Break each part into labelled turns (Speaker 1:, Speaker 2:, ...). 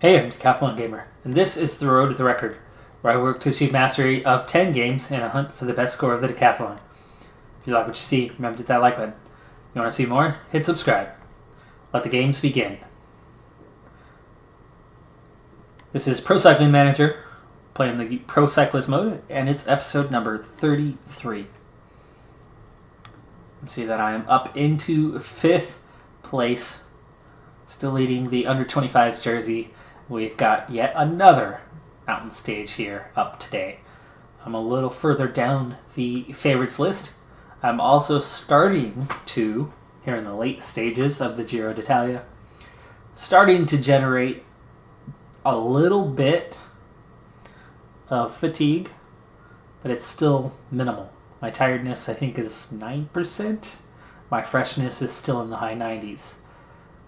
Speaker 1: Hey, I'm Decathlon Gamer, and this is The Road to the Record, where I work to achieve mastery of 10 games in a hunt for the best score of the Decathlon. If you like what you see, remember to hit that like button. You want to see more? Hit subscribe. Let the games begin. This is Pro Cycling Manager, playing the Pro Cyclist mode, and it's episode number 33. Let's see that I am up into 5th place, still leading the under 25s jersey. We've got yet another mountain stage here up today. I'm a little further down the favorites list. I'm also starting to, here in the late stages of the Giro d'Italia, starting to generate a little bit of fatigue, but it's still minimal. My tiredness, I think, is 9%. My freshness is still in the high 90s.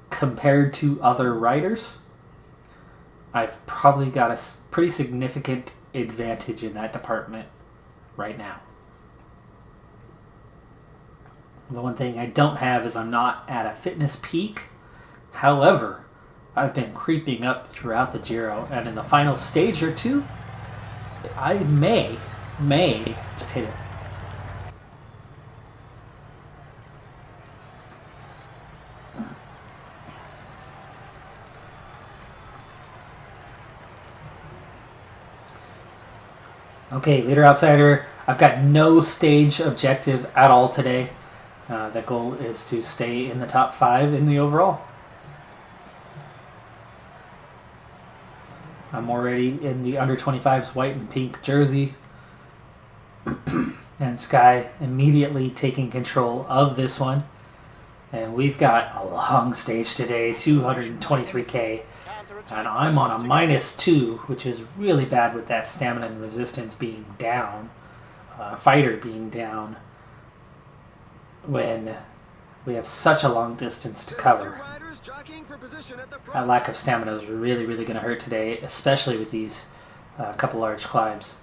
Speaker 1: Compared to other riders, I've probably got a pretty significant advantage in that department right now. The one thing I don't have is I'm not at a fitness peak. However, I've been creeping up throughout the Giro, and in the final stage or two, I may just hit it. Okay, leader outsider. I've got no stage objective at all today. The goal is to stay in the top 5 in the overall. I'm already in the under 25s white and pink jersey. And Sky immediately taking control of this one. And we've got a long stage today, 223k. And I'm on a -2, which is really bad with that stamina and resistance being down, fighter being down, when we have such a long distance to cover. That lack of stamina is really going to hurt today, especially with these couple large climbs.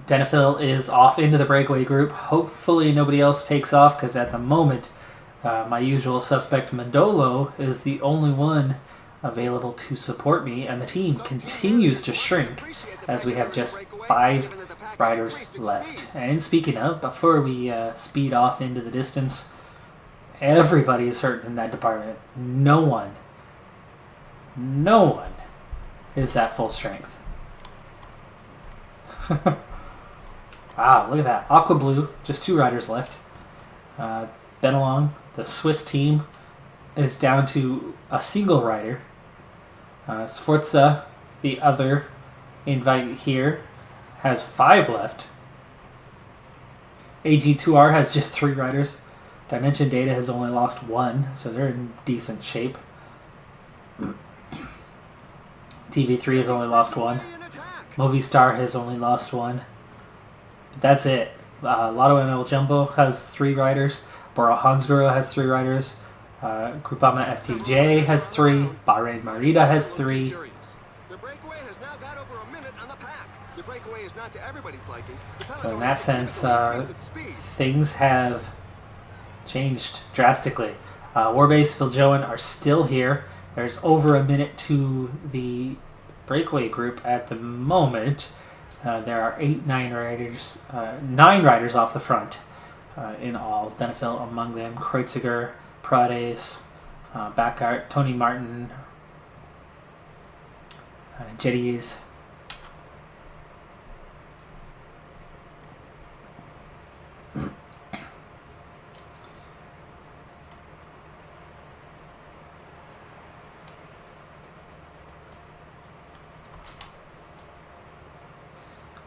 Speaker 1: Denifil is off into the breakaway group. Hopefully nobody else takes off, because at the moment, my usual suspect Mandolo is the only one available to support me, and the team continues to shrink as we have just 5 riders left. And speaking of, before we speed off into the distance, everybody is hurt in that department. No one is at full strength. Wow, look at that. Aqua Blue, just 2 riders left. Benelong, the Swiss team, is down to a single rider. Sforza, the other invite here, has 5 left. AG2R has just 3 riders. Dimension Data has only lost 1, so they're in decent shape. TV3 has only lost 1. Movistar has only lost 1. But that's it. Lotto ML Jumbo has 3 riders. Bora Hansgrohe has 3 riders. Groupama FTJ has 3. Bahrain Merida has 3. So in that sense, things have changed drastically. Warbase, Filjoen are still here. There's over a minute to the breakaway group at the moment. There are 9 riders off the front in all. Denifil among them. Kreuziger, Prades, Backart, Tony Martin, Jetties.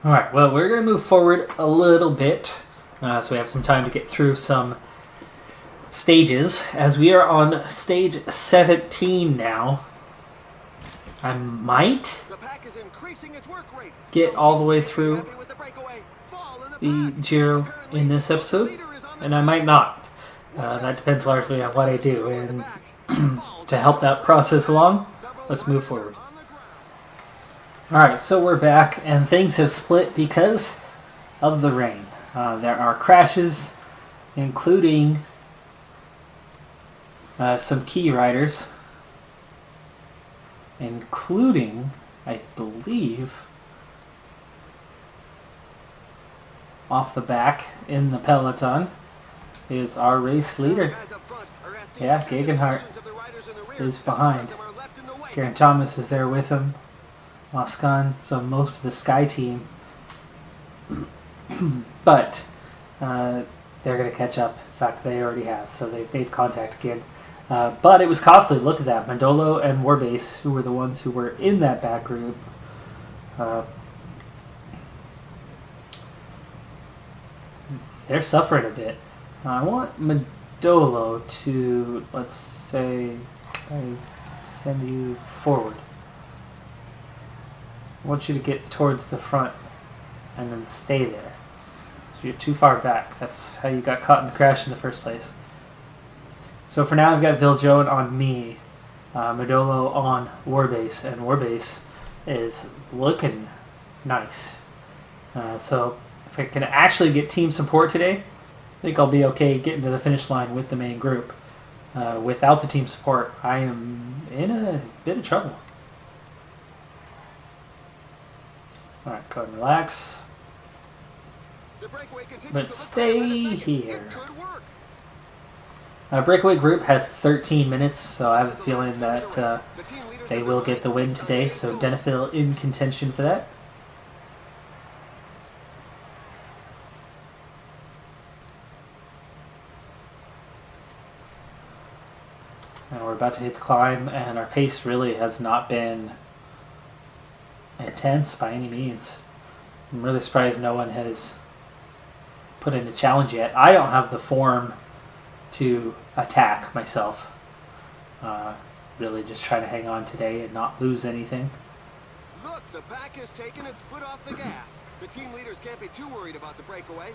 Speaker 1: Alright, well, we're going to move forward a little bit, so we have some time to get through some stages, as we are on stage 17 now. I might get all the way through the Giro in this episode, and I might not. That depends largely on what I do, and to help that process along, let's move forward. Alright, so we're back, and things have split because of the rain. There are crashes, including some key riders. including, I believe, off the back in the peloton is our race leader. Yeah, Gegenhardt is behind. Geraint Thomas is there with him. Moscon, so most of the Sky team. But they're going to catch up. In fact, they already have, so they've made contact again. But it was costly. Look at that. Mandolo and Warbase, who were the ones who were in that back group, they're suffering a bit. I want Mandolo to, let's say, I send you forward. I want you to get towards the front and then stay there. So you're too far back. That's how you got caught in the crash in the first place. So for now, I've got Viljoen on me, Mandolo on Warbase, and Warbase is looking nice. So if I can actually get team support today, I think I'll be okay getting to the finish line with the main group. Without the team support, I am in a bit of trouble. Alright, go ahead and relax. But stay here. Breakaway group has 13 minutes, so I have a feeling that they will get the win today. So Denifil in contention for that. And we're about to hit the climb, and our pace really has not been intense by any means. I'm really surprised no one has put in a challenge yet. I don't have the form to attack myself. Really just trying to hang on today and not lose anything.
Speaker 2: Look, the pack has taken its foot off the gas. The team leaders can't be too worried about the breakaway.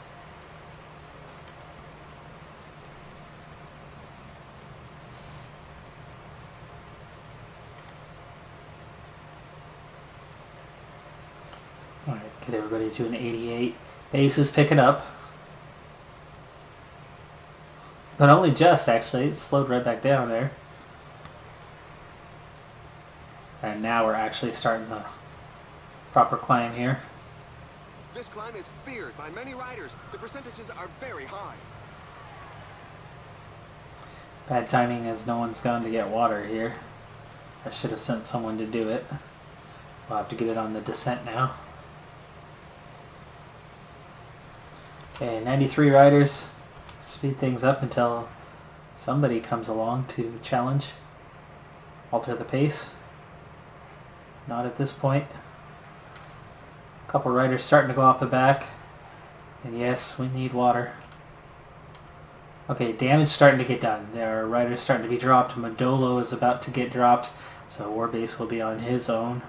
Speaker 1: Alright, get everybody to an 88. Pace is picking up. But only just, actually. It slowed right back down there. And now we're actually starting the proper climb here.
Speaker 2: This climb is feared by many riders. The percentages are very high.
Speaker 1: Bad timing as no one's gone to get water here. I should have sent someone to do it. We'll have to get it on the descent now. Okay, 93 riders. Speed things up until somebody comes along to challenge. Alter the pace. Not at this point. A couple riders starting to go off the back. And yes, we need water. Okay, damage starting to get done. There are riders starting to be dropped. Mandolo is about to get dropped. So Warbase will be on his own.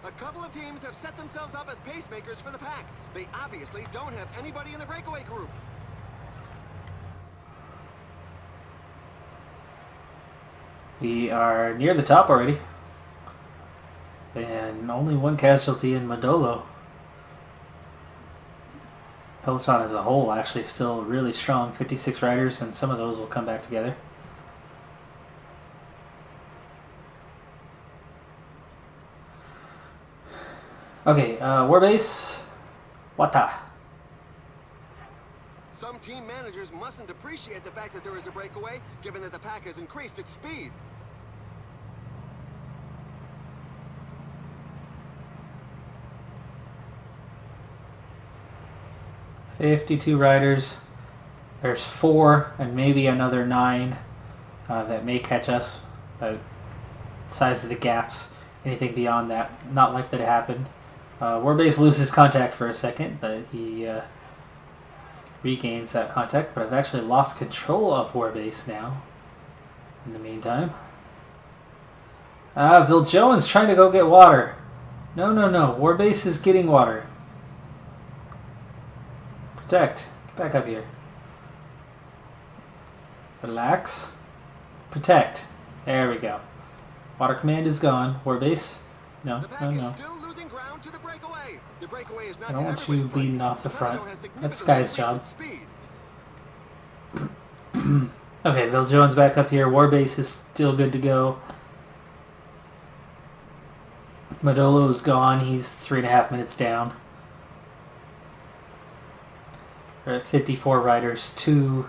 Speaker 2: A couple of teams have set themselves up as pacemakers for the pack. They obviously don't have anybody in the breakaway group.
Speaker 1: We are near the top already. And only one casualty in Mandolo. Peloton as a whole actually still really strong. 56 riders, and some of those will come back together. Okay, Warbase, Wata.
Speaker 2: Some team managers mustn't appreciate the fact that there is a breakaway, given that the pack has increased its speed.
Speaker 1: $52 riders. There's 4 and maybe another 9 that may catch us. About the size of the gaps. Anything beyond that, not likely to happen. Warbase loses contact for a second, but he regains that contact. But I've actually lost control of Warbase now. In the meantime, Viljoen's trying to go get water. No. Warbase is getting water. Protect. Get back up here. Relax. Protect. There we go. Water command is gone. Warbase. No. I don't want you leading off the front. That's Sky's job. Okay, Viljoen's back up here. Warbase is still good to go. Modolo's gone. He's 3.5 minutes down. We're at 54 riders. 2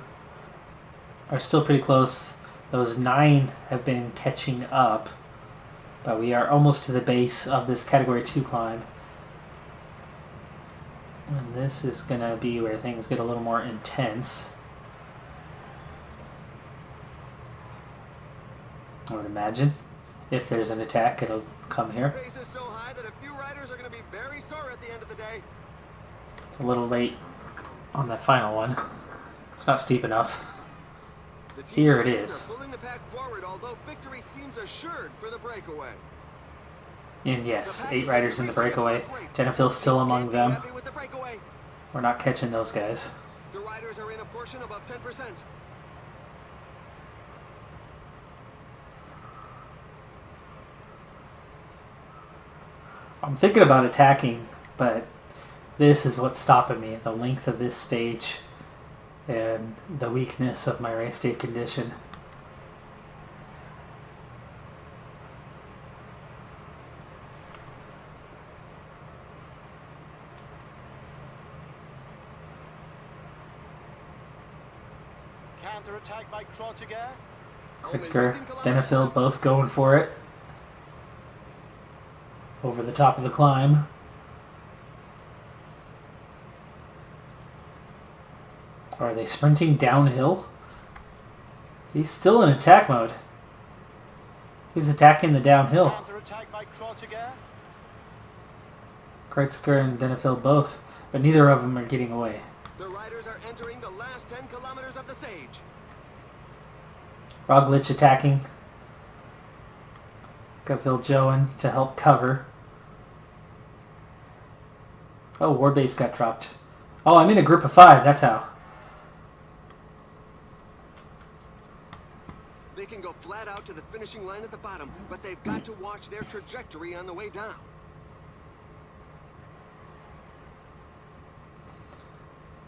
Speaker 1: are still pretty close. Those 9 have been catching up. But we are almost to the base of this Category 2 climb. And this is going to be where things get a little more intense. I would imagine. If there's an attack, it'll come here.
Speaker 2: The pace is so high that a few riders are going to be very sore at the end of the day.
Speaker 1: It's a little late on that final one. It's not steep enough. Here it is.
Speaker 2: Pulling the pack forward, although victory seems assured for the breakaway.
Speaker 1: And yes, 8 riders in the breakaway. Jennifer's still among them. We're not catching those guys.
Speaker 2: The riders are in a portion above 10%.
Speaker 1: I'm thinking about attacking, but this is what's stopping me. The length of this stage and the weakness of my race day condition.
Speaker 3: Counter-attack by Krottiger.
Speaker 1: Kritzker, Denifil both going for it. Over the top of the climb. Or are they sprinting downhill? He's still in attack mode. He's attacking the downhill.
Speaker 3: Counter-attack by Krottiger.
Speaker 1: Kritzker and Denifil both, but neither of them are getting away.
Speaker 2: The riders are entering the last 10 kilometers of the stage.
Speaker 1: Roglic attacking. Got Viljoen to help cover. Oh, Warbase got dropped. Oh, I'm in a group of 5, that's how.
Speaker 2: They can go flat out to the finishing line at the bottom, but they've got to watch their trajectory on the way down.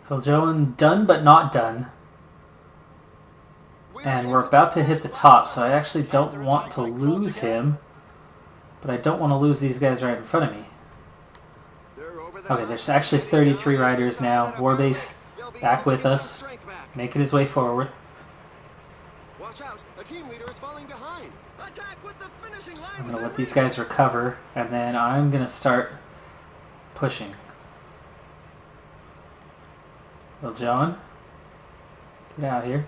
Speaker 1: Viljoen done but not done. And we're about to hit the top, so I actually don't want to lose him. But I don't want to lose these guys right in front of me. Okay, there's actually 33 riders now. Warbase back with us, making his way forward.
Speaker 2: Watch out, a team leader is falling behind. Attack with the finishing line.
Speaker 1: I'm going to let these guys recover, and then I'm going to start pushing. Viljoen, get out here.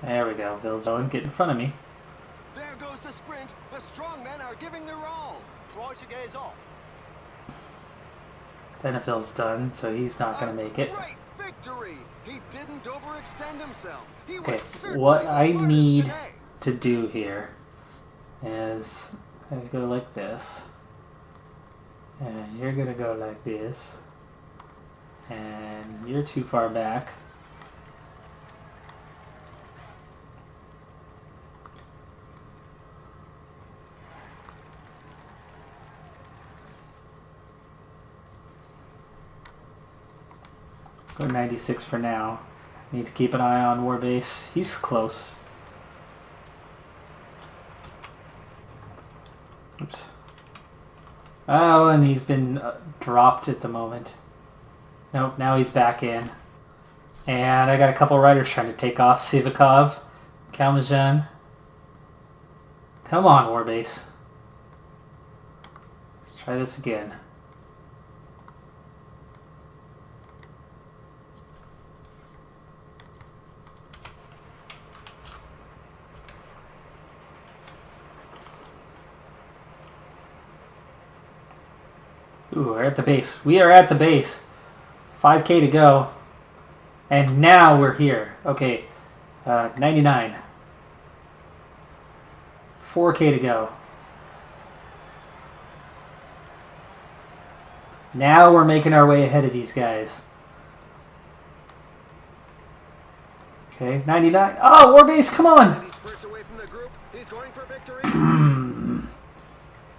Speaker 1: There we go, Viljoen, get in front of me.
Speaker 2: There goes the sprint. The strong men are giving their all.
Speaker 3: Krottiger is off.
Speaker 1: Denifil's done, so he's not going to make it.
Speaker 2: Great victory. He didn't overextend himself. He
Speaker 1: Okay,
Speaker 2: was certainly
Speaker 1: what
Speaker 2: the
Speaker 1: I
Speaker 2: smartest
Speaker 1: need
Speaker 2: today.
Speaker 1: to do here is I go like this, and you're going to go like this, and you're too far back. Go 96 for now. Need to keep an eye on Warbase. He's close. Oops. Oh, and he's been dropped at the moment. Nope, now he's back in. And I got a couple riders trying to take off. Sivakov, Kalmajan. Come on, Warbase. Let's try this again. Ooh, we're at the base. We are at the base. 5K to go. And now we're here. Okay, 99. 4K to go. Now we're making our way ahead of these guys. Okay, 99. Oh, Warbase, come on!
Speaker 2: He spurts away from the group. He's going for victory.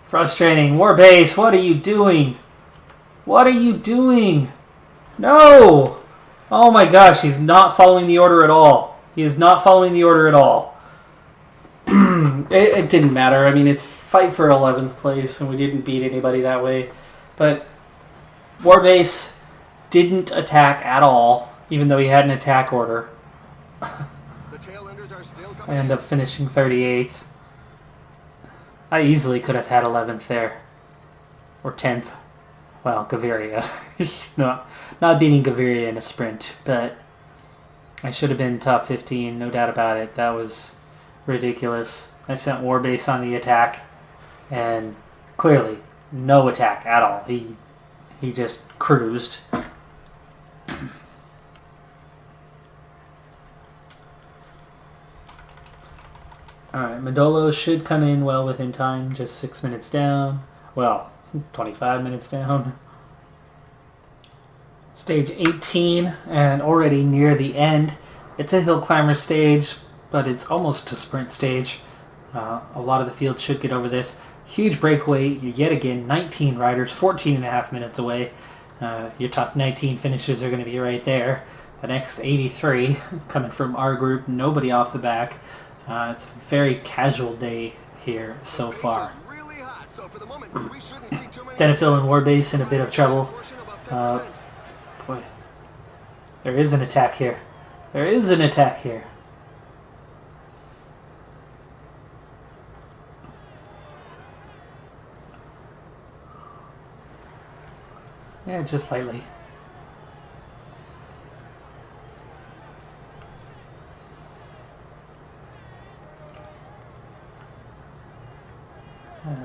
Speaker 1: Frustrating. Warbase, what are you doing? What are you doing? No! Oh my gosh, he's not following the order at all. He is not following the order at all. It didn't matter. I mean, it's fight for 11th place, and we didn't beat anybody that way. But Warbase didn't attack at all, even though he had an attack order.
Speaker 2: The tail enders are still
Speaker 1: I
Speaker 2: coming.
Speaker 1: end up finishing 38th. I easily could have had 11th there. Or 10th. Well, Gaviria. No, not beating Gaviria in a sprint, but I should have been top 15, no doubt about it. That was ridiculous. I sent Warbase on the attack, and clearly, no attack at all. He just cruised. Alright, Madolo should come in well within time, just 6 minutes down. Well, 25 minutes down. Stage 18, and already near the end. It's a hill climber stage, but it's almost a sprint stage. A lot of the field should get over this. Huge breakaway, yet again, 19 riders, 14 and a half minutes away. Your top 19 finishers are going to be right there. The next 83 coming from our group, nobody off the back. It's a very casual day here so far.
Speaker 2: Really hot, so for the moment, we shouldn't see too many
Speaker 1: Denifil and Warbase in a bit of trouble.
Speaker 2: portion above 10%.
Speaker 1: Boy, there is an attack here. There is an attack here. Yeah, just lightly.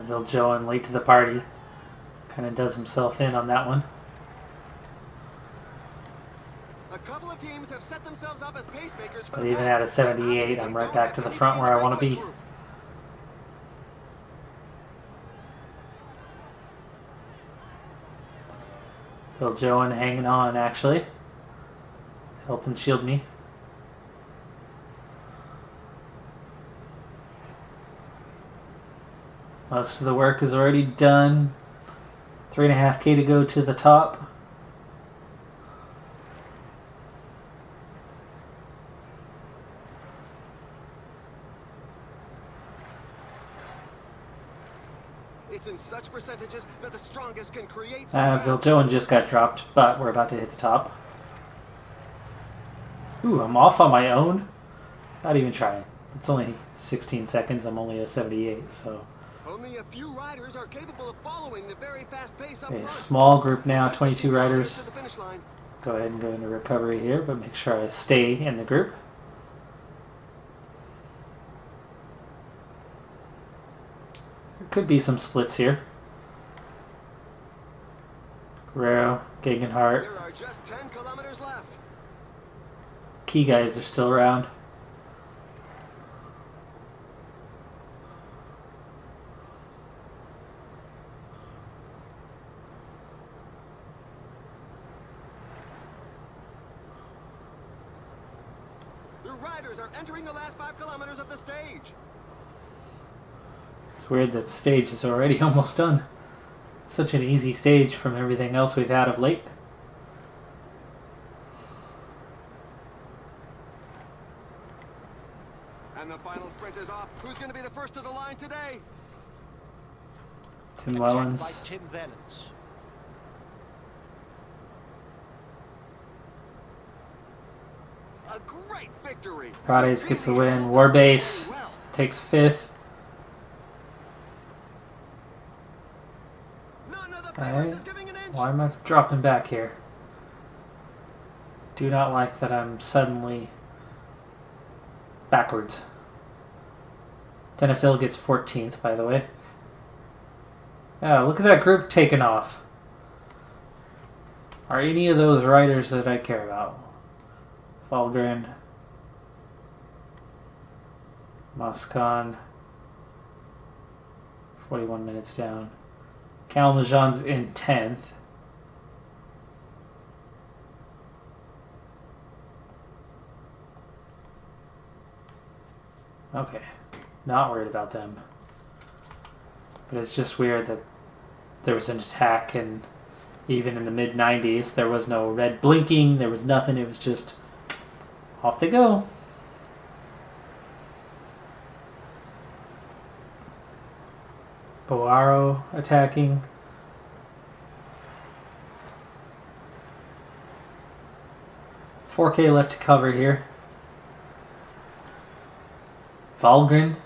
Speaker 1: Viljoen late to the party. Kind of does himself in on that one.
Speaker 2: A couple of teams have set themselves up as pacemakers for
Speaker 1: But
Speaker 2: the
Speaker 1: even
Speaker 2: pack.
Speaker 1: at a 78, I'm right back to the front where I want to be. Viljoen hanging on, actually. Helping shield me. Most of the work is already done. 3.5K to go to the top.
Speaker 2: It's in such percentages that the strongest can create.
Speaker 1: Viljoen just got dropped, but we're about to hit the top. Ooh, I'm off on my own. Not even trying. It's only 16 seconds. I'm only a 78, so.
Speaker 2: Only a few riders are capable of following the very fast pace up
Speaker 1: A
Speaker 2: front.
Speaker 1: small group now, 22 riders.
Speaker 2: To the finish line.
Speaker 1: Go ahead and go into recovery here, but make sure I stay in the group. There could be some splits here. Guerrero, Gegenhardt,
Speaker 2: There are just 10 kilometers left.
Speaker 1: key guys are still around.
Speaker 2: The riders are entering the last 5 kilometers of the stage.
Speaker 1: It's weird that the stage is already almost done. Such an easy stage from everything else we've had of late.
Speaker 2: And the final sprint is off. Who's going to be the first to the line today?
Speaker 1: Tim
Speaker 3: Attacked by
Speaker 1: Wellens.
Speaker 3: Tim Vellens.
Speaker 2: A great victory.
Speaker 1: Prades gets the win. Warbase
Speaker 2: Well,
Speaker 1: takes 5th.
Speaker 2: none of the
Speaker 1: Alright.
Speaker 2: favorites is giving an inch.
Speaker 1: Why am I dropping back here? Do not like that I'm suddenly backwards. Denifil gets 14th, by the way. Yeah, look at that group taking off. Are any of those riders that I care about? Falgren, Moscon, 41 minutes down. Kalamazhan's in 10th. Okay, not worried about them. But it's just weird that there was an attack and even in the mid-90s. There was no red blinking. There was nothing. It was just off they go. Boaro attacking. $4K left to cover here. Valgren.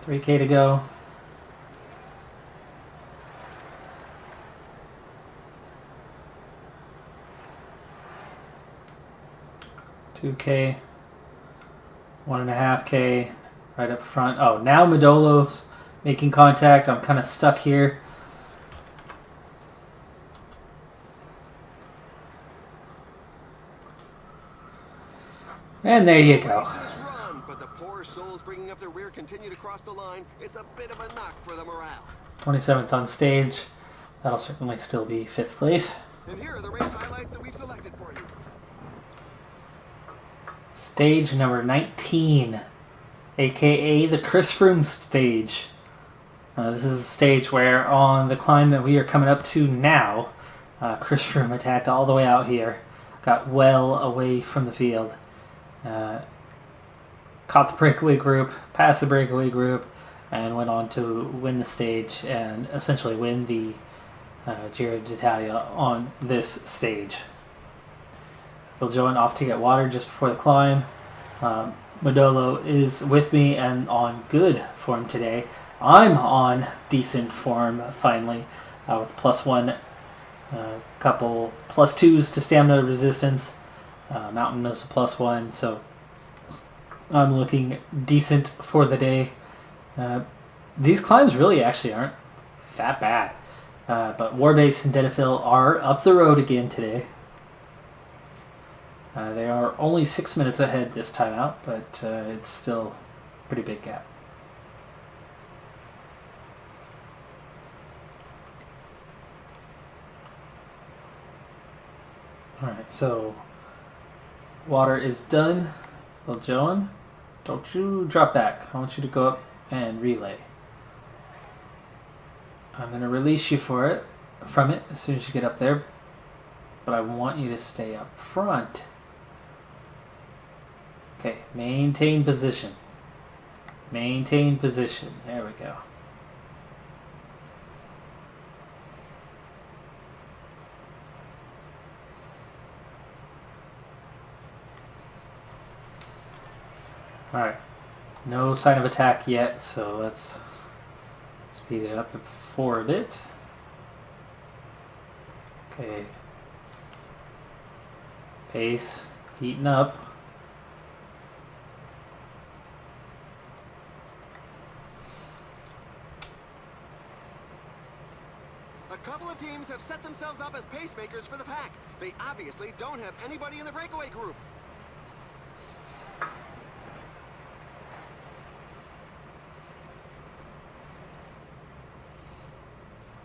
Speaker 1: 3K to go. $2K. 1.5K right up front. Oh, now Modolo's making contact. I'm kind of stuck here. And there you go.
Speaker 2: Run, but the poor souls bringing up the rear continue to cross the line. It's a bit of a knock for the morale.
Speaker 1: 27th on stage. That'll certainly still be 5th place.
Speaker 2: And here are the race highlights that we've selected for you.
Speaker 1: Stage number 19, aka the Chris Froome stage. This is the stage where on the climb that we are coming up to now, Chris Froome attacked all the way out here, got well away from the field. Caught the breakaway group, passed the breakaway group, and went on to win the stage and essentially win the Giro d'Italia on this stage. Viljoen off to get water just before the climb. Modolo is with me and on good form today. I'm on decent form finally with +1, couple +2s to stamina resistance. Mountain is a +1, so I'm looking decent for the day. These climbs really actually aren't that bad, but Warbase and Denifil are up the road again today. They are only 6 minutes ahead this time out, but it's still a pretty big gap. Alright, so water is done. Viljoen, don't you drop back. I want you to go up and relay. I'm going to release you from it as soon as you get up there, but I want you to stay up front. Okay, maintain position. Maintain position. There we go. Alright, no sign of attack yet, so let's speed it up for a bit. Okay. Pace, heating up.
Speaker 2: A couple of teams have set themselves up as pacemakers for the pack. They obviously don't have anybody in the breakaway group.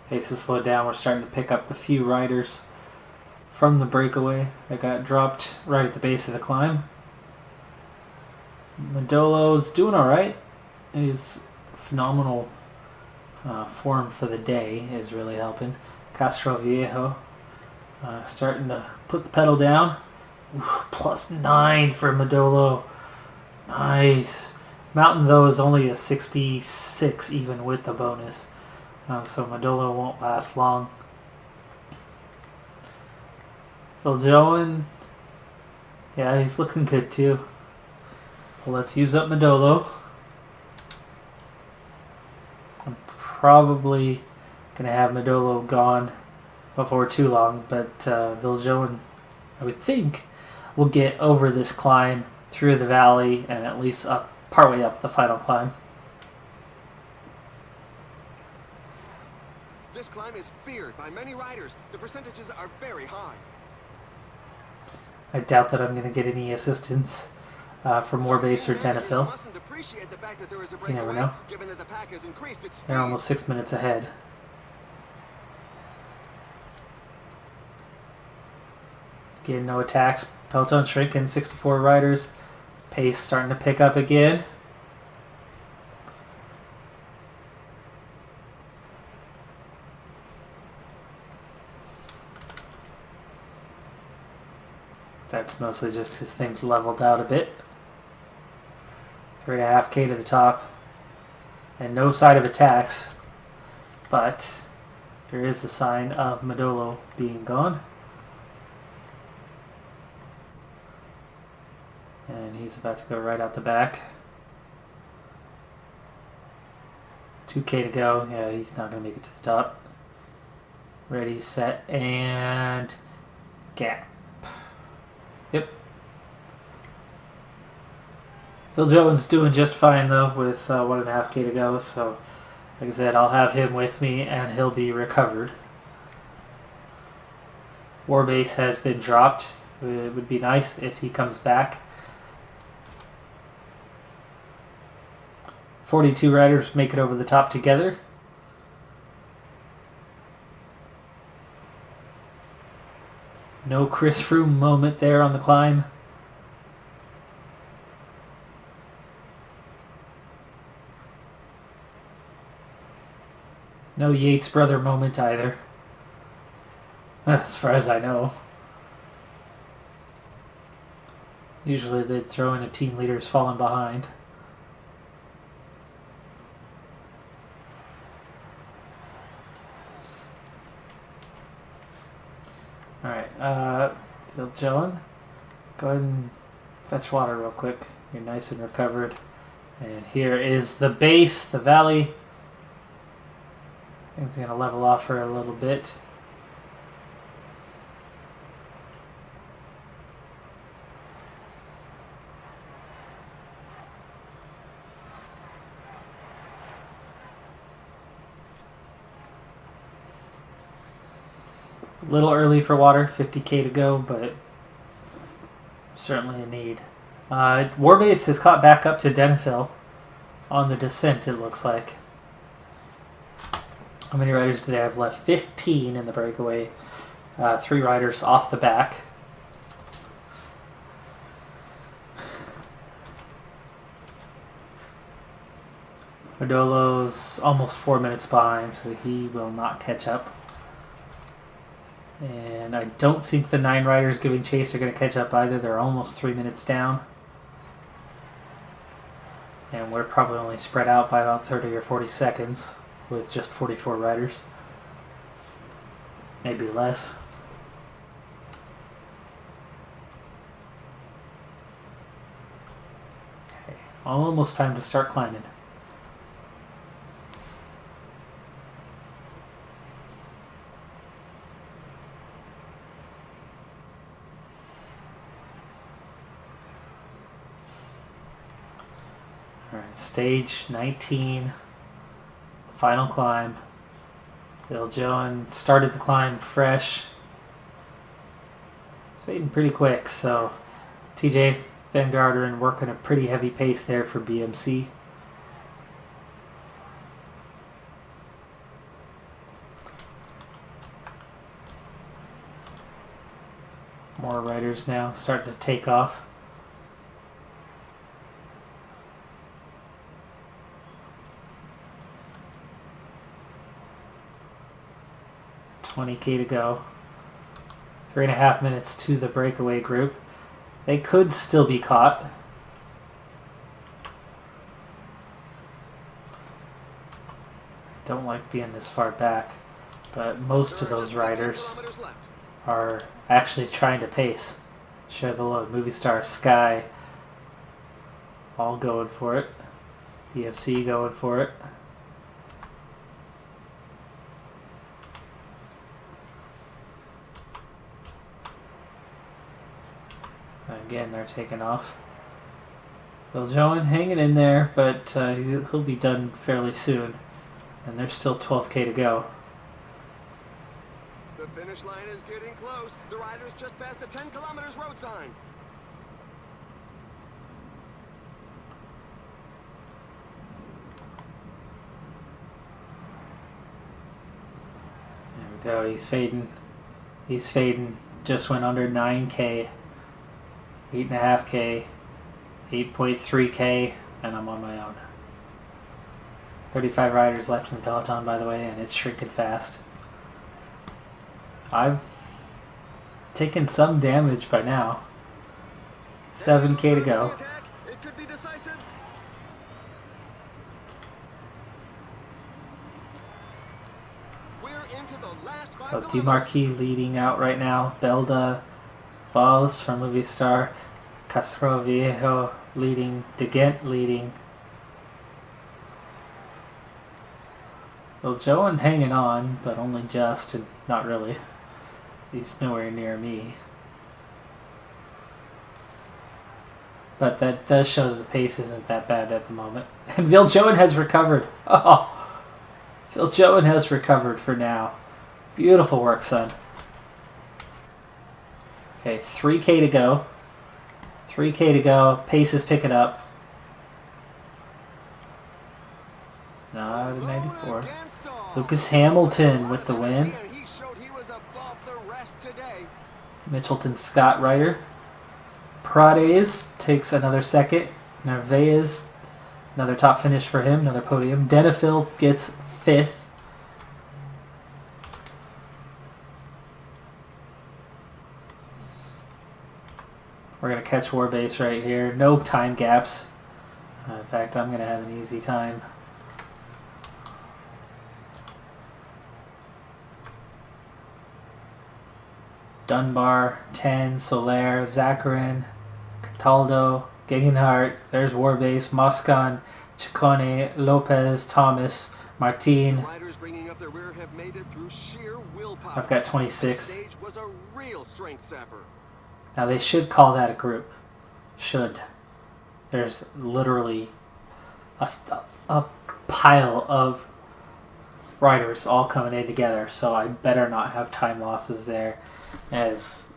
Speaker 1: Pace has slowed down. We're starting to pick up the few riders from the breakaway that got dropped right at the base of the climb. Modolo's doing alright. His phenomenal form for the day is really helping. Castroviejo starting to put the pedal down. Ooh, +9 for Modolo. Nice. Mountain, though, is only a 66 even with the bonus. So Modolo won't last long. Viljoen, yeah, he's looking good too. Well, let's use up Modolo. I'm probably going to have Modolo gone before too long, but Viljoen, I would think, will get over this climb through the valley and at least up partway up the final climb.
Speaker 2: This climb is feared by many riders. The percentages are very high.
Speaker 1: I doubt that I'm going to get any assistance from Warbase or Denifil. You never know. They're almost 6 minutes ahead. Again, no attacks. Peloton shrinking, 64 riders. Pace starting to pick up again. That's mostly just his things leveled out a bit. 3.5K to the top. And no sign of attacks. But there is a sign of Modolo being gone. And he's about to go right out the back. 2K to go. Yeah, he's not going to make it to the top. Ready, set, and gap. Yep. Phil Jones doing just fine though with 1.5K to go. So, like I said, I'll have him with me and he'll be recovered. Warbase has been dropped. It would be nice if he comes back. 42 riders make it over the top together. No Chris Froome moment there on the climb. No Yates brother moment either. As far as I know. Usually they'd throw in a team leader's fallen behind. Alright, Phil Joan, go ahead and fetch water real quick. You're nice and recovered. And here is the base, the valley. Things are going to level off for a little bit. A little early for water, 50K to go, but certainly a need. Warbase has caught back up to Denfil on the descent, it looks like. How many riders do they have left? 15 in the breakaway. 3 riders off the back. Modolo's almost 4 minutes behind, so he will not catch up. And I don't think the 9 riders giving chase are going to catch up either. They're almost 3 minutes down. And we're probably only spread out by about 30 or 40 seconds with just 44 riders. Maybe less. Okay, almost time to start climbing. Alright, stage 19, final climb. Bill Joan started the climb fresh. It's fading pretty quick, so TJ Van Garderen working a pretty heavy pace there for BMC. More riders now starting to take off. $20K to go. 3.5 minutes to the breakaway group. They could still be caught. Don't like being this far back, but most of those riders are actually trying to pace. Share the load. Movie Star, Sky, all going for it. BMC going for it. Again, they're taking off. Bill Joan hanging in there, but he'll be done fairly soon. And there's still 12K to go.
Speaker 2: The finish line is getting close. The riders just passed the 10 kilometers road sign.
Speaker 1: There we go. He's fading. He's fading. Just went under 9K. 8.5K, 8.3K, and I'm on my own. 35 riders left in the peloton, by the way, and it's shrinking fast. I've taken some damage by now. 7K to go.
Speaker 2: It could be decisive. We're into the last 5
Speaker 1: So
Speaker 2: kilometers.
Speaker 1: DeMarquis leading out right now. Belda Valls from Movistar. Castro Viejo leading. De Gent leading. Well, Joan hanging on, but only just, and not really. He's nowhere near me. But that does show that the pace isn't that bad at the moment. And Phil Joan has recovered. Oh, Phil Joan has recovered for now. Beautiful work, son. Okay, 3K to go. 3K to go. Pace is picking up. Not a 94. Lucas Hamilton with the win.
Speaker 2: He showed he was above the rest today.
Speaker 1: Mitchelton Scott Ryder. Prades takes another second. Narvaez, another top finish for him, another podium. Denifil gets 5th. We're going to catch Warbase right here. No time gaps. In fact, I'm going to have an easy time. Dunbar, 10, Soler, Zacharin, Cataldo, Gegenhardt, there's Warbase, Moscon, Ciccone, Lopez, Thomas, Martin.
Speaker 2: Riders bringing up their rear have made it through sheer willpower.
Speaker 1: I've got
Speaker 2: The
Speaker 1: 26th.
Speaker 2: stage was a real strength sapper.
Speaker 1: Now they should call that a group. Should. There's literally a pile of riders all coming in together, so I better not have time losses there, as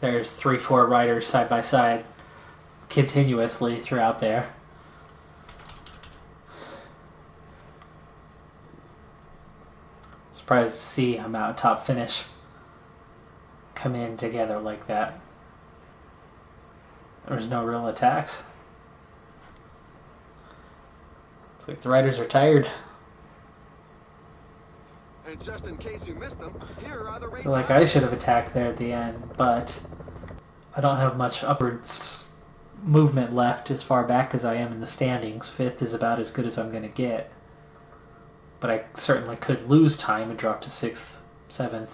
Speaker 1: there's 3-4 riders side by side continuously throughout there. Surprised to see a mountain top finish come in together like that. There's no real attacks. Looks like the riders are tired.
Speaker 2: And just in case you missed them, here are the
Speaker 1: I
Speaker 2: race
Speaker 1: feel like I should have attacked there at the end, but I don't have much upwards movement left as far back as I am in the standings. 5th is about as good as I'm going to get. But I certainly could lose time and drop to 6th, 7th.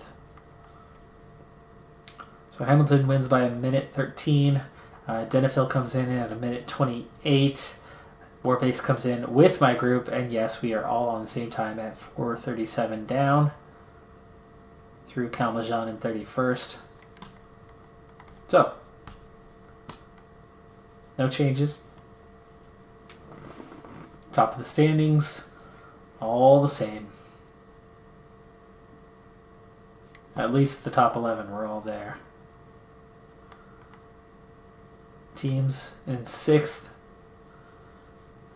Speaker 1: So Hamilton wins by a minute 13. Denifil comes in at a minute 28. Warbase comes in with my group, and yes, we are all on the same time at 4:37 down through Calmajan in 31st. So, no changes. Top of the standings, all the same. At least the top 11 were all there. Teams in 6th,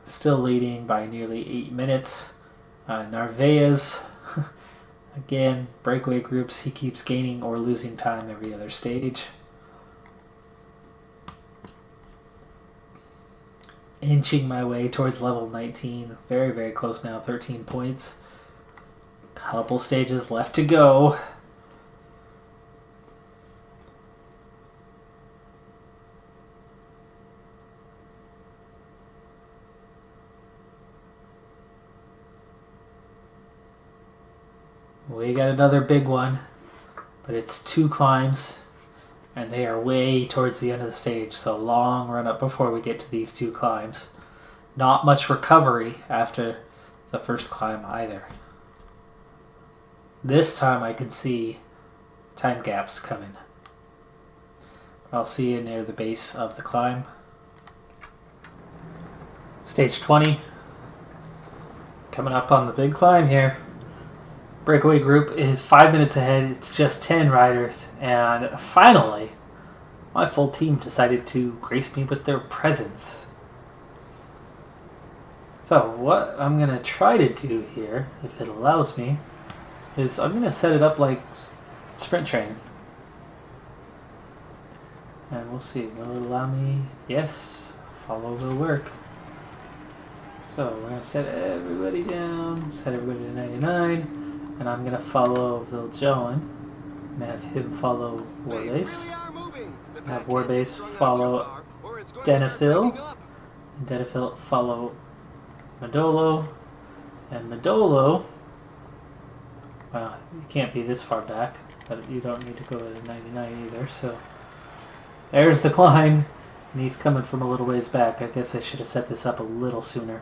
Speaker 1: still leading by nearly 8 minutes. Narvaez, again, breakaway groups, he keeps gaining or losing time every other stage. Inching my way towards level 19, very, very close now, 13 points. Couple stages left to go. We got another big one, but it's 2 climbs, and they are way towards the end of the stage, so long run up before we get to these 2 climbs. Not much recovery after the first climb either. This time I can see time gaps coming. I'll see you near the base of the climb. Stage 20, coming up on the big climb here. Breakaway group is 5 minutes ahead. It's just 10 riders. And finally, my full team decided to grace me with their presence. So what I'm going to try to do here, if it allows me, is I'm going to set it up like sprint training. And we'll see. Will it allow me? Yes. Follow will work. So we're going to set everybody down. Set everybody to 99. And I'm going to follow Viljoen and have him follow Warbase. Have Warbase follow Denifil. And Denifil follow Madolo. And Madolo, well, you can't be this far back, but you don't need to go at a 99 either, so there's the climb. And he's coming from a little ways back. I guess I should have set this up a little sooner.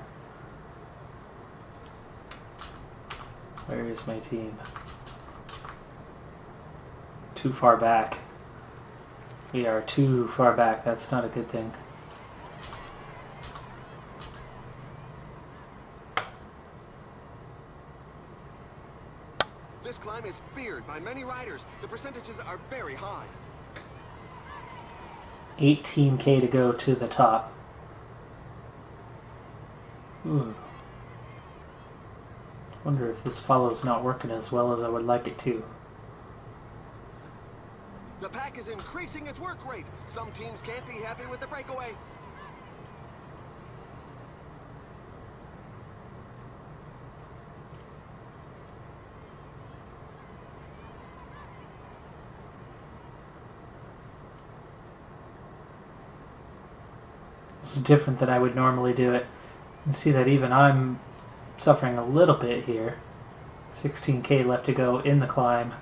Speaker 1: Where is my team? Too far back. We are too far back. That's not a good thing.
Speaker 2: This climb is feared by many riders. The percentages are very high.
Speaker 1: 18K to go to the top. Wonder if this follow's not working as well as I would like it to.
Speaker 2: The pack is increasing its work rate. Some teams can't be happy with the breakaway.
Speaker 1: This is different than I would normally do it. You can see that even I'm suffering a little bit here. 16K left to go in the climb.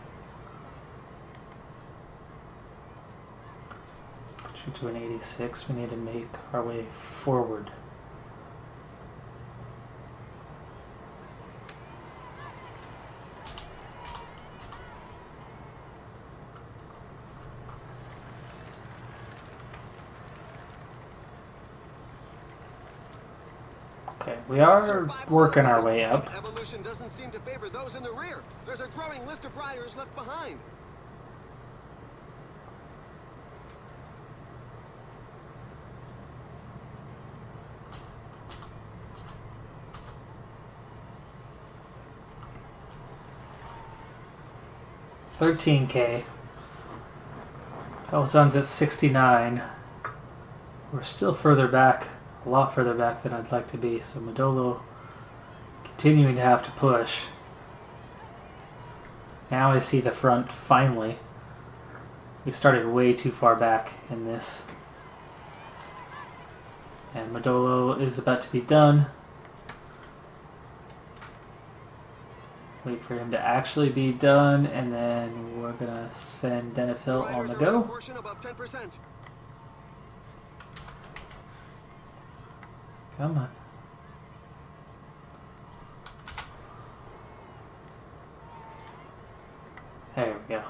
Speaker 1: Put you to an 86. We need to make our way forward. Okay, we are working our way up.
Speaker 2: Evolution doesn't seem to favor those in the rear. There's a growing list of riders left behind.
Speaker 1: $13K. Peloton's at 69. We're still further back, a lot further back than I'd like to be. So Madolo continuing to have to push. Now I see the front finally. We started way too far back in this. And Madolo is about to be done. Wait for him to actually be done, and then we're gonna send Denifil on the go. Come on. There we go.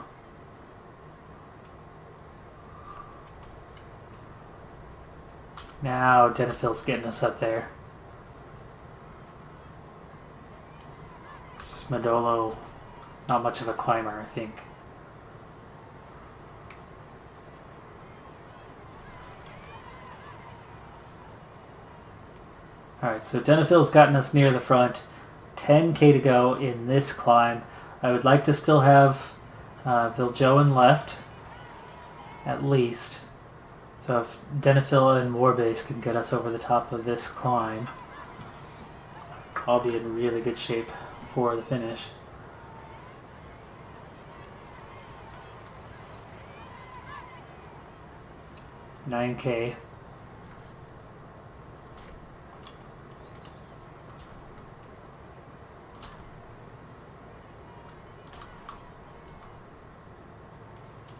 Speaker 1: Now Denifil's getting us up there. Just Madolo, not much of a climber, I think. Alright, so Denifil's gotten us near the front. 10K to go in this climb. I would like to still have Viljoen left, at least. So if Denifil and Warbase can get us over the top of this climb, I'll be in really good shape for the finish. $9K.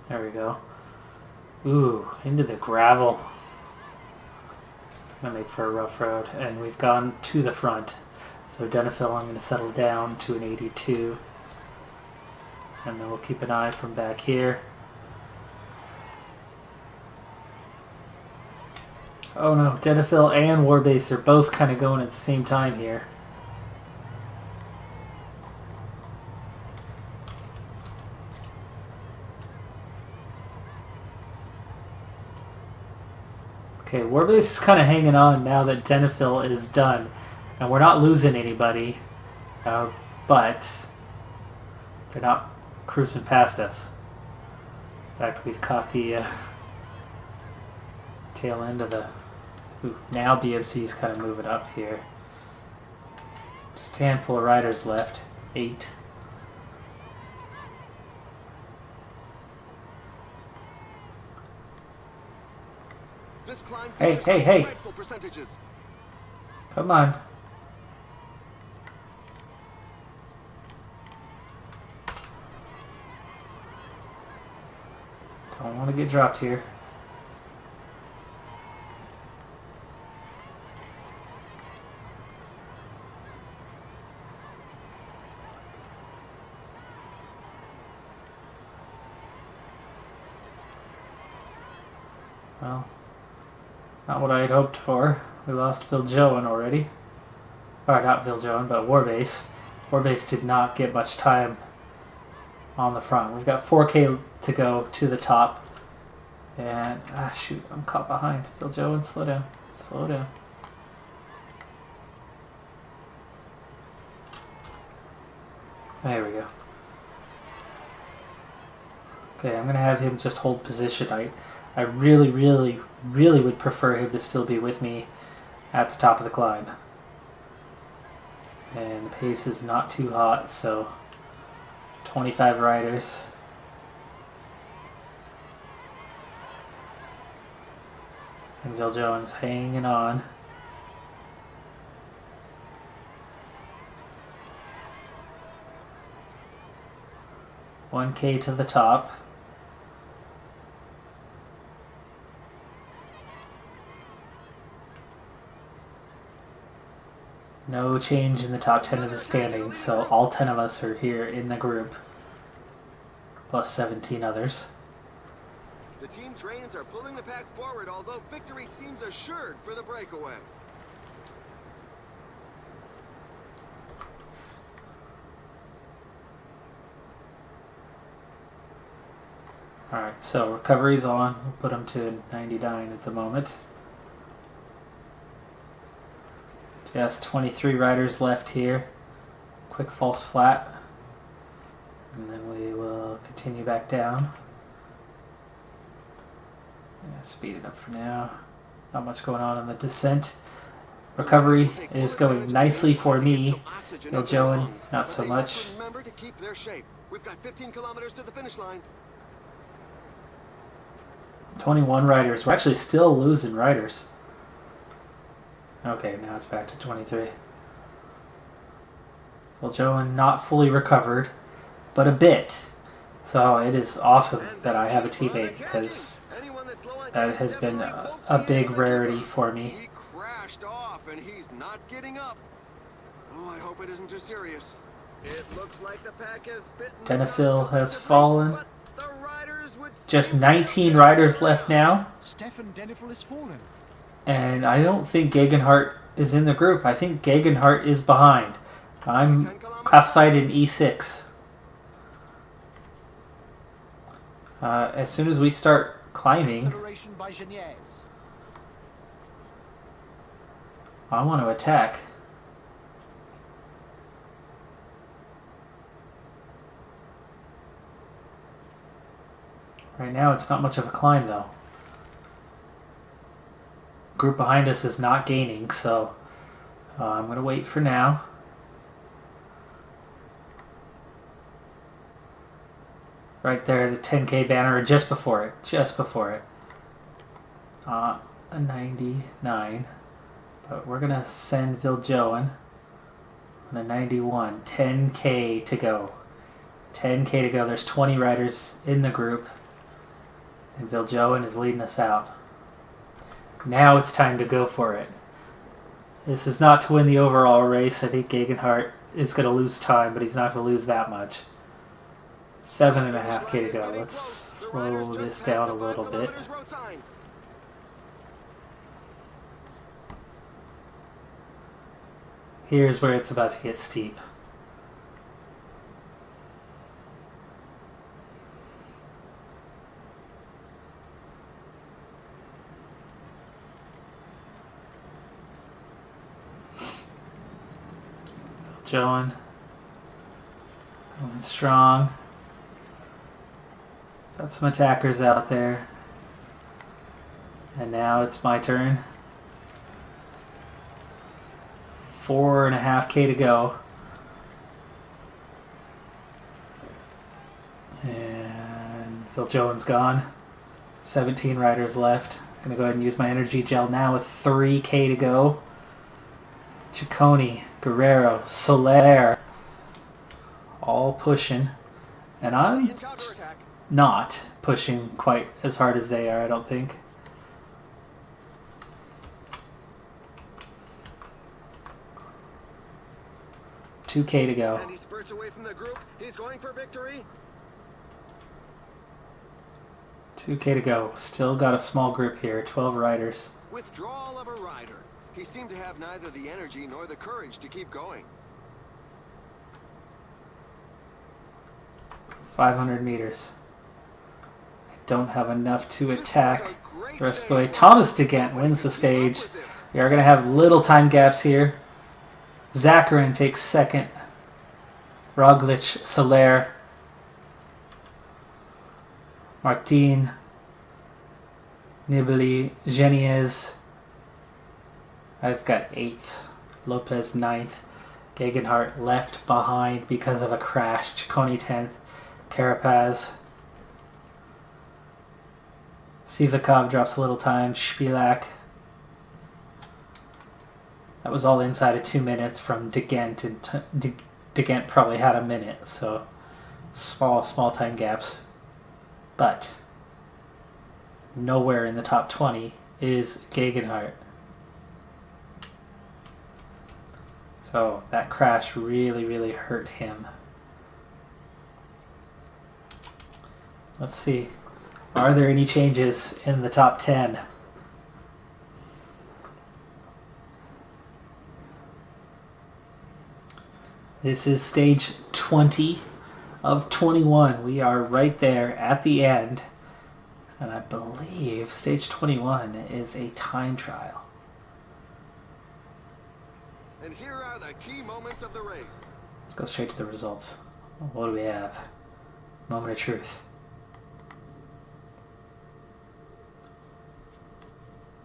Speaker 1: There we go. Ooh, into the gravel. It's going to make for a rough road. And we've gone to the front. So Denifil, I'm going to settle down to an 82. And then we'll keep an eye from back here. Oh no, Denifil and Warbase are both kind of going at the same time here. Okay, Warbase is kind of hanging on now that Denifil is done. And we're not losing anybody, but they're not cruising past us. In fact, we've caught the tail end of the... Ooh, now BMC is kind of moving up here. Just a handful of riders left. 8.
Speaker 2: This climb
Speaker 1: Hey,
Speaker 2: features
Speaker 1: hey,
Speaker 2: some
Speaker 1: hey.
Speaker 2: dreadful percentages.
Speaker 1: Come on. Don't want to get dropped here. Well, not what I had hoped for. We lost Phil Joen already. Or not Phil Joen, but Warbase. Warbase did not get much time on the front. We've got 4K to go to the top. And, shoot, I'm caught behind. Phil Joen, slow down. Slow down. There we go. Okay, I'm going to have him just hold position. I really, really, really would prefer him to still be with me at the top of the climb. And the pace is not too hot, so 25 riders. And Phil Jones hanging on. $1K to the top. No change in the top 10 of the standings, so all 10 of us are here in the group, plus 17 others.
Speaker 2: The team's reins are pulling the pack forward, although victory seems assured for the breakaway.
Speaker 1: Alright, so recovery's on. We'll put him to 99 at the moment. Just 23 riders left here. Quick false flat. And then we will continue back down. Yeah, speed it up for now. Not much going on in the descent. Recovery is going nicely for me. Phil Joen, not so much.
Speaker 2: Remember to keep their shape. We've got 15 kilometers to the finish line.
Speaker 1: 21 riders. We're actually still losing riders. Okay, now it's back to 23. Well, Joen not fully recovered, but a bit. So it is awesome that I have a teammate, because that has been a big rarity for me.
Speaker 2: He crashed off and he's not getting up. Oh, I hope it isn't too serious. It looks like the pack has bitten.
Speaker 1: Denifil has fallen. Just 19 riders left now.
Speaker 3: Stefan Denifil has fallen.
Speaker 1: And I don't think Gegenhardt is in the group. I think Gegenhardt is behind. I'm classified in E6. As soon as we start climbing,
Speaker 3: Acceleration by Geniez.
Speaker 1: I want to attack. Right now it's not much of a climb though. Group behind us is not gaining, so I'm going to wait for now. Right there, the 10K banner, just before it. A 99. But we're going to send Phil Joen on a 91. 10K to go. 10K to go. There's 20 riders in the group. And Phil Joen is leading us out. Now it's time to go for it. This is not to win the overall race. I think Gegenhardt is going to lose time, but he's not going to lose that much. 7.5K to go. Let's slow this down a little bit. Here's where it's about to get steep. Joen going strong. Got some attackers out there. And now it's my turn. 4.5K to go. And Phil Joen's gone. 17 riders left. Gonna go ahead and use my energy gel now with 3K to go. Ciccone, Guerrero, Soler, all pushing. And I'm
Speaker 2: In counterattack.
Speaker 1: not pushing quite as hard as they are, I don't think. $2K to go.
Speaker 2: And he spurts away from the group. He's going for victory.
Speaker 1: 2K to go. Still got a small group here, 12 riders.
Speaker 2: Withdrawal of a rider. He seemed to have neither the energy nor the courage to keep going.
Speaker 1: 500 meters. I don't have enough to
Speaker 2: This
Speaker 1: attack
Speaker 2: was a great
Speaker 1: the rest of
Speaker 2: day
Speaker 1: the way.
Speaker 2: for
Speaker 1: Thomas
Speaker 2: him.
Speaker 1: DeGant
Speaker 2: Nobody
Speaker 1: wins the
Speaker 2: could keep up
Speaker 1: stage.
Speaker 2: with him.
Speaker 1: We are going to have little time gaps here. Zakarin takes second. Roglic, Soler, Martin, Nibali, Geniez. I've got 8th. Lopez 9th. Gegenhardt left behind because of a crash. Ciccone 10th. Carapaz. Sivakov drops a little time. Spilak. That was all inside of 2 minutes from DeGent, and DeGent probably had a minute, so small time gaps. But nowhere in the top 20 is Gegenhardt. So that crash really hurt him. Let's see. Are there any changes in the top 10? This is stage 20 of 21. We are right there at the end. And I believe stage 21 is a time trial.
Speaker 2: And here are the key moments of the race.
Speaker 1: Let's go straight to the results. What do we have? Moment of truth.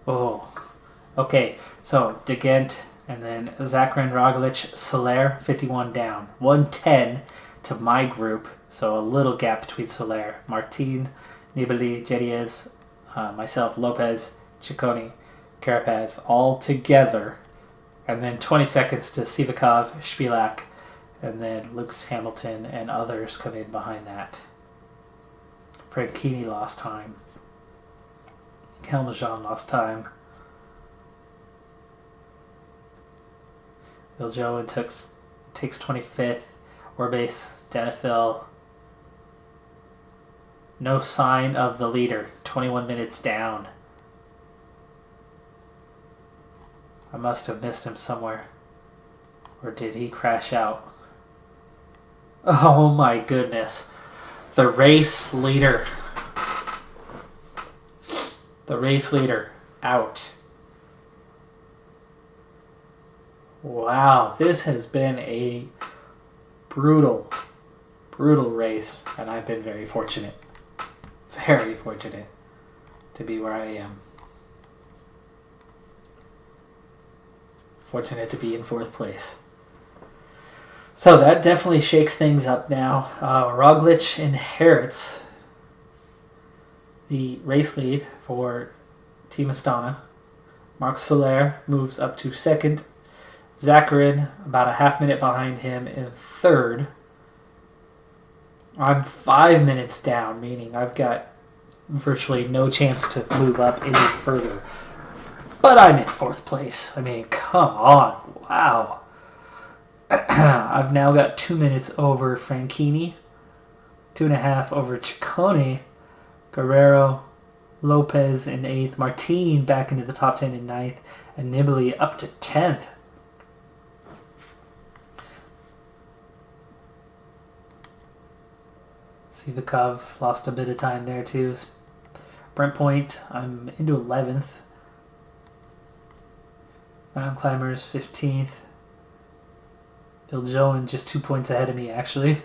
Speaker 1: Oh, okay. So DeGent and then Zakarin, Roglic, Soler, 51 down. 110 to my group, so a little gap between Soler. Martin, Nibali, Geniez, myself, Lopez, Ciccone, Carapaz, all together. And then 20 seconds to Sivakov, Spilak, and then Lewis Hamilton and others come in behind that. Franchini lost time. Kelmajan lost time. Viljoen takes 25th. Orbase, Denifil. No sign of the leader. 21 minutes down. I must have missed him somewhere. Or did he crash out? Oh my goodness. The race leader. The race leader out. Wow, this has been a brutal race, and I've been very fortunate to be where I am. Fortunate to be in 4th place. So that definitely shakes things up now. Roglic inherits the race lead for Team Astana. Marc Soler moves up to 2nd. Zakarin about a half minute behind him in 3rd. I'm 5 minutes down, meaning I've got virtually no chance to move up any further. But I'm in 4th place. I mean, come on. Wow. I've now got 2 minutes over Franchini. 2.5 over Ciccone. Guerrero. Lopez in 8th. Martin back into the top 10 in 9th. And Nibali up to 10th. Sivakov lost a bit of time there too. Brent Point, I'm into 11th. Mountain Climbers, 15th. Viljoen just 2 points ahead of me, actually.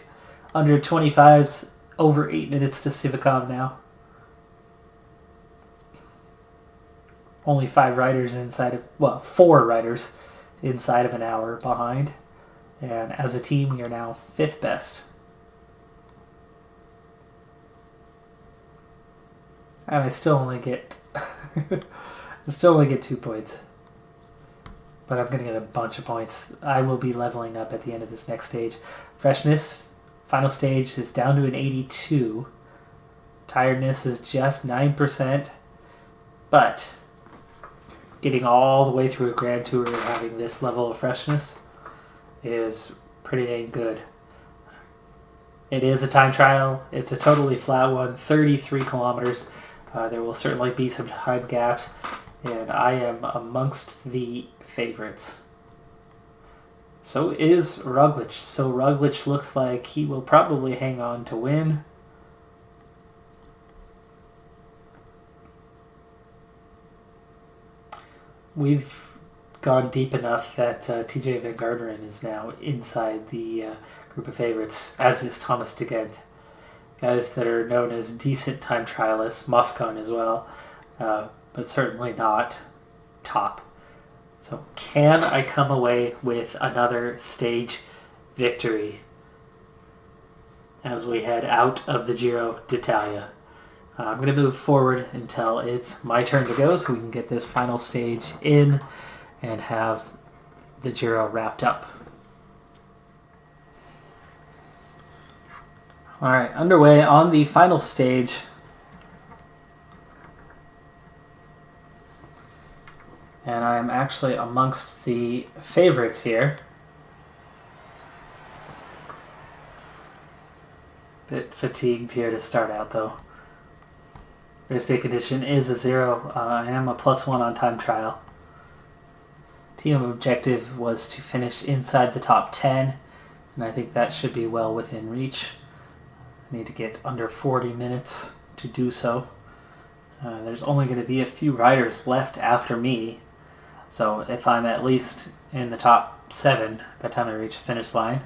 Speaker 1: Under 25s, over 8 minutes to Sivakov now. Only 5 riders inside of, well, 4 riders inside of an hour behind. And as a team, we are now 5th best. And I still only get I still only get 2 points. But I'm going to get a bunch of points. I will be leveling up at the end of this next stage. Freshness, final stage, is down to an 82. Tiredness is just 9%. But getting all the way through a Grand Tour and having this level of freshness is pretty dang good. It is a time trial. It's a totally flat one, 33 kilometers. There will certainly be some time gaps, and I am amongst the favorites. So is Roglic. So Roglic looks like he will probably hang on to win. We've gone deep enough that TJ Van Garderen is now inside the group of favorites, as is Thomas de Gent. Guys that are known as decent time trialists, Moscon as well, but certainly not top. So can I come away with another stage victory as we head out of the Giro d'Italia? I'm going to move forward until it's my turn to go so we can get this final stage in and have the Giro wrapped up. Alright, underway on the final stage. And I'm actually amongst the favorites here. Bit fatigued here to start out though. Race day condition is a 0. I am a +1 on time trial. Team objective was to finish inside the top 10, and I think that should be well within reach. I need to get under 40 minutes to do so. There's only going to be a few riders left after me, so if I'm at least in the top 7 by the time I reach the finish line,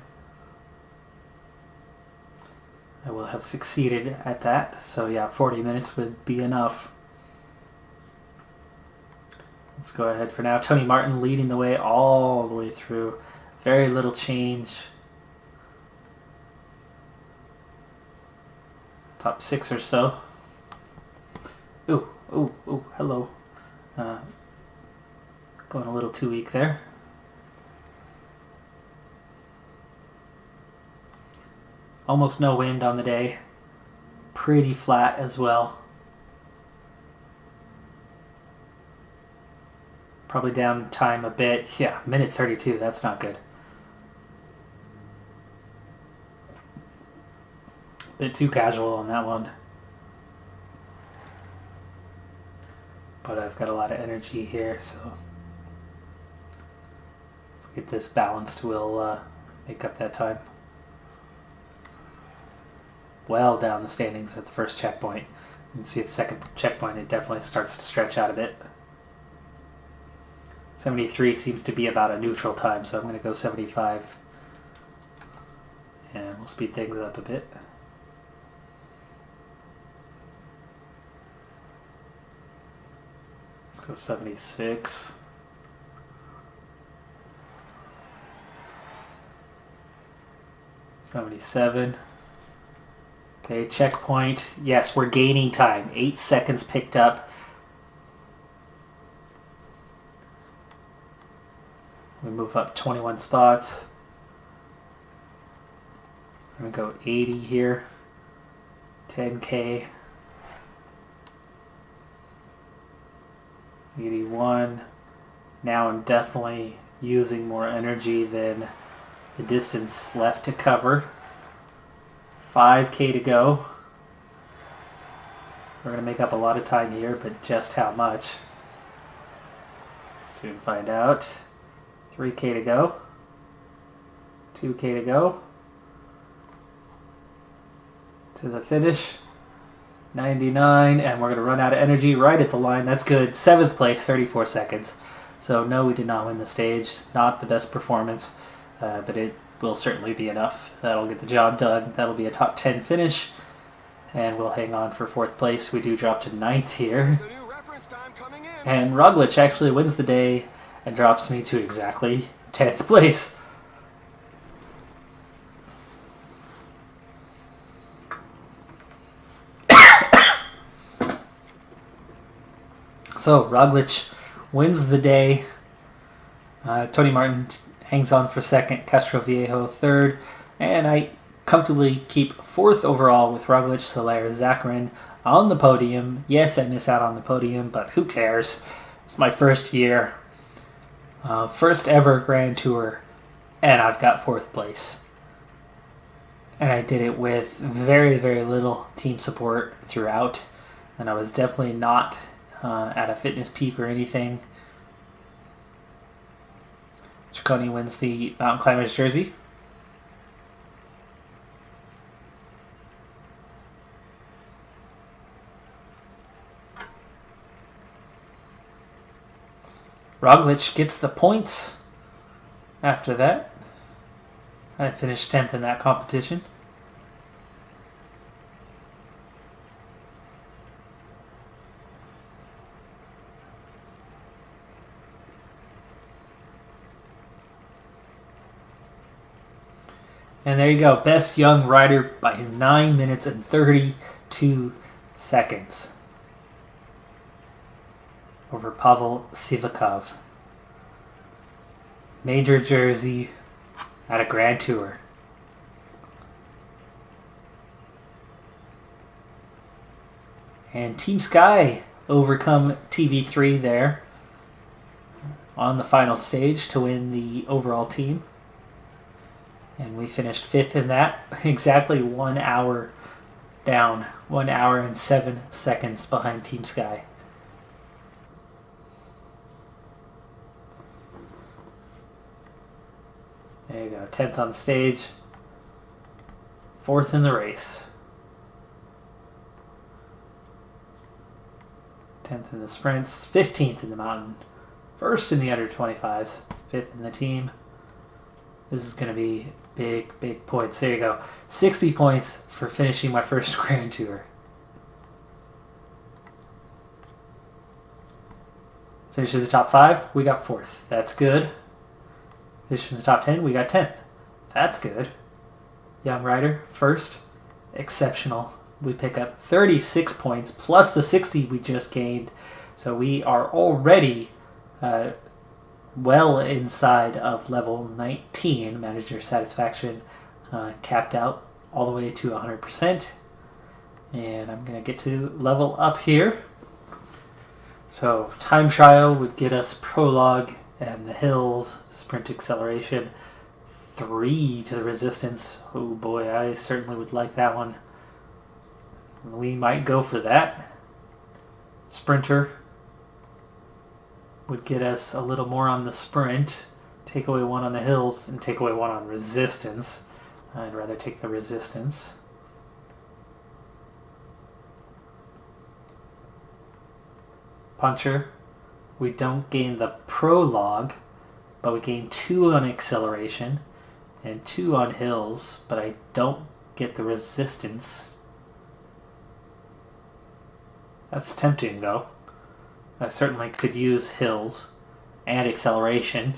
Speaker 1: I will have succeeded at that. So yeah, 40 minutes would be enough. Let's go ahead for now. Tony Martin leading the way all the way through. Very little change. Top 6 or so. Ooh, hello. Going a little too weak there. Almost no wind on the day. Pretty flat as well. Probably down time a bit. Yeah, minute 32. That's not good. Bit too casual on that one. But I've got a lot of energy here, so if we get this balanced, we'll make up that time. Well down the standings at the first checkpoint. You can see at the second checkpoint it definitely starts to stretch out a bit. 73 seems to be about a neutral time, so I'm going to go 75. And we'll speed things up a bit. Let's go 76. $77. Okay, checkpoint. Yes, we're gaining time. 8 seconds picked up. We move up 21 spots. I'm going to go 80 here. 10K. 81. Now I'm definitely using more energy than the distance left to cover. 5K to go. We're going to make up a lot of time here, but just how much? Soon find out. 3K to go. 2K to go. To the finish. 99, and we're going to run out of energy right at the line. That's good. 7th place, 34 seconds. So no, we did not win the stage. Not the best performance, but it will certainly be enough. That'll get the job done. That'll be a top 10 finish, and we'll hang on for 4th place. We do drop to 9th here. And Roglic actually wins the day and drops me to exactly 10th place. So Roglic wins the day. Tony Martin hangs on for second. Castroviejo third. And I comfortably keep fourth overall with Roglic, Soler, Zakarin on the podium. Yes, I miss out on the podium, but who cares? It's my first year. First ever Grand Tour. And I've got fourth place. And I did it with very, very little team support throughout. And I was definitely not at a fitness peak or anything. Ciccone wins the Mountain Climbers jersey. Roglic gets the points after that. I finished 10th in that competition. And there you go. Best young rider by 9 minutes and 32 seconds. Over Pavel Sivakov. Major jersey at a Grand Tour. And Team Sky overcome TV3 there on the final stage to win the overall team. And we finished 5th in that, exactly 1 hour down, 1 hour and 7 seconds behind Team Sky. There you go, 10th on the stage, 4th in the race. 10th in the sprints, 15th in the mountain, 1st in the under 25s, 5th in the team. This is going to be big points. There you go. 60 points for finishing my first Grand Tour. Finish in the top 5, we got 4th. That's good. Finish in the top 10, we got 10th. That's good. Young rider, 1st. Exceptional. We pick up 36 points plus the 60 we just gained. So we are already well inside of level 19, manager satisfaction, capped out all the way to 100%. And I'm going to get to level up here. So time trial would get us prologue and the hills, sprint acceleration, 3 to the resistance. Oh boy, I certainly would like that one. We might go for that. Sprinter would get us a little more on the sprint, take away 1 on the hills, and take away 1 on resistance. I'd rather take the resistance. Puncher, we don't gain the prologue, but we gain 2 on acceleration and 2 on hills, but I don't get the resistance. That's tempting though. I certainly could use hills and acceleration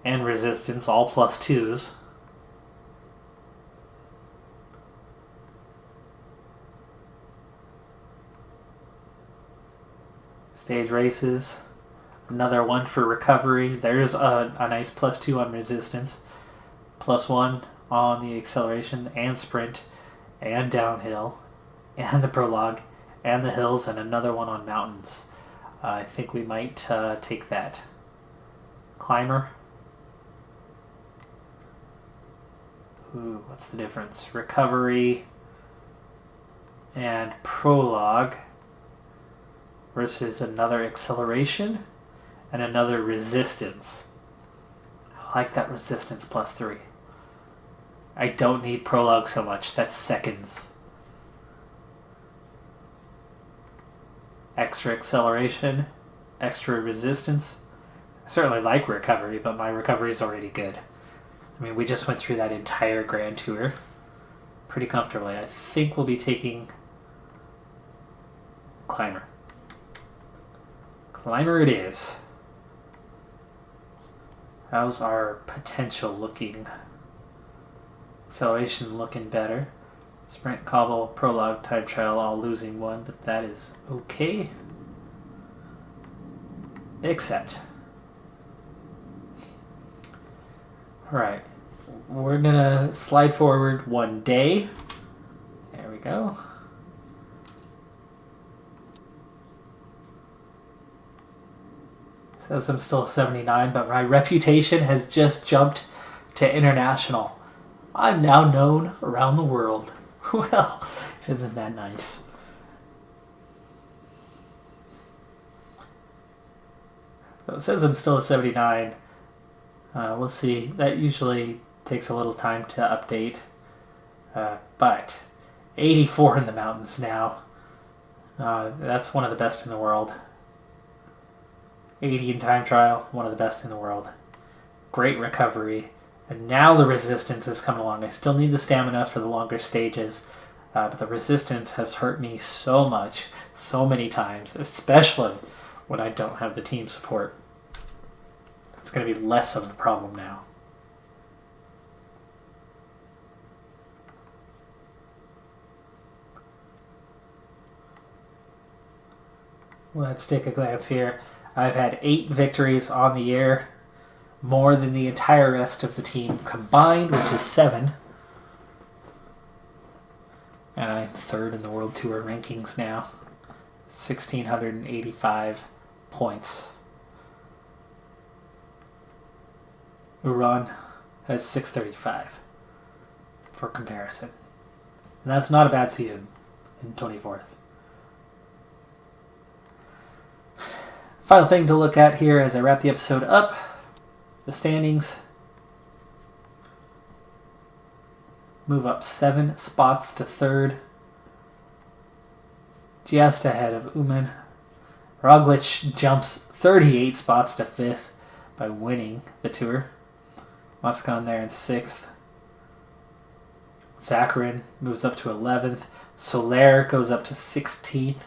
Speaker 1: and resistance, all +2s. Stage races, another 1 for recovery. There's a nice +2 on resistance, +1 on the acceleration and sprint and downhill and the prologue and the hills, and another 1 on mountains. I think we might take that. Climber. Ooh, what's the difference? Recovery and prologue versus another acceleration and another resistance. I like that resistance +3. I don't need prologue so much. That's seconds. Extra acceleration, extra resistance. I certainly like recovery, but my recovery is already good. I mean, we just went through that entire Grand Tour pretty comfortably. I think we'll be taking Climber. Climber it is. How's our potential looking? Acceleration looking better. Sprint, cobble, prologue, time trial, all losing 1, but that is okay. Accept. Alright. We're going to slide forward one day. There we go. Says I'm still 79, but my reputation has just jumped to international. I'm now known around the world. Well, isn't that nice? So it says I'm still at 79. We'll see. That usually takes a little time to update. But 84 in the mountains now. That's one of the best in the world. 80 in time trial, one of the best in the world. Great recovery. And now the resistance is coming along. I still need the stamina for the longer stages. But the resistance has hurt me so much, so many times, especially when I don't have the team support. It's going to be less of a problem now. Let's take a glance here. I've had 8 victories on the year, more than the entire rest of the team combined, which is 7. And I'm 3rd in the World Tour rankings now. 1,685 points. Uran has 635 for comparison. And that's not a bad season in 24th. Final thing to look at here as I wrap the episode up, the standings. Move up 7 spots to 3rd. Just ahead of Uman. Roglic jumps 38 spots to 5th by winning the Tour. Moscon there in 6th. Zakarin moves up to 11th. Soler goes up to 16th.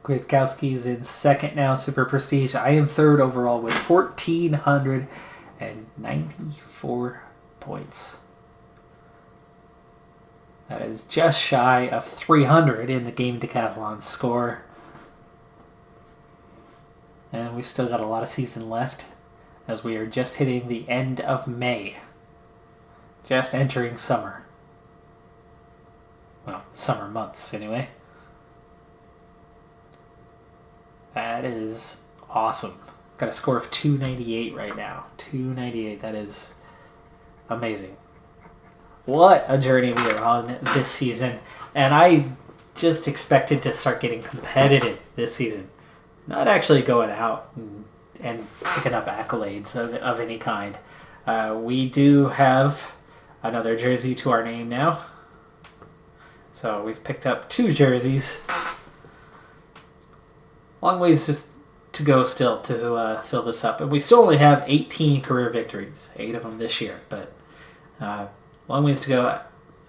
Speaker 1: Kwiatkowski is in 2nd now, Super Prestige. I am 3rd overall with 1,494 points. That is just shy of 300 in the game Decathlon score. And we've still got a lot of season left, as we are just hitting the end of May. Just entering summer. Well, summer months anyway. That is awesome. Got a score of 298 right now. 298, that is amazing. What a journey we are on this season. And I just expected to start getting competitive this season. Not actually going out and picking up accolades of any kind. We do have another jersey to our name now. So we've picked up 2 jerseys. Long ways to go still to fill this up. And we still only have 18 career victories. 8 of them this year. But long ways to go.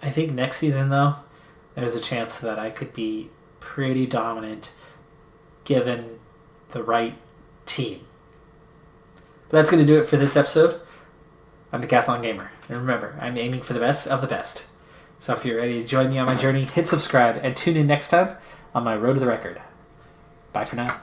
Speaker 1: I think next season, though, there's a chance that I could be pretty dominant given the right team. But that's going to do it for this episode. I'm Decathlon Gamer. And remember, I'm aiming for the best of the best. So if you're ready to join me on my journey, hit subscribe and tune in next time on my Road to the Record. Bye for now.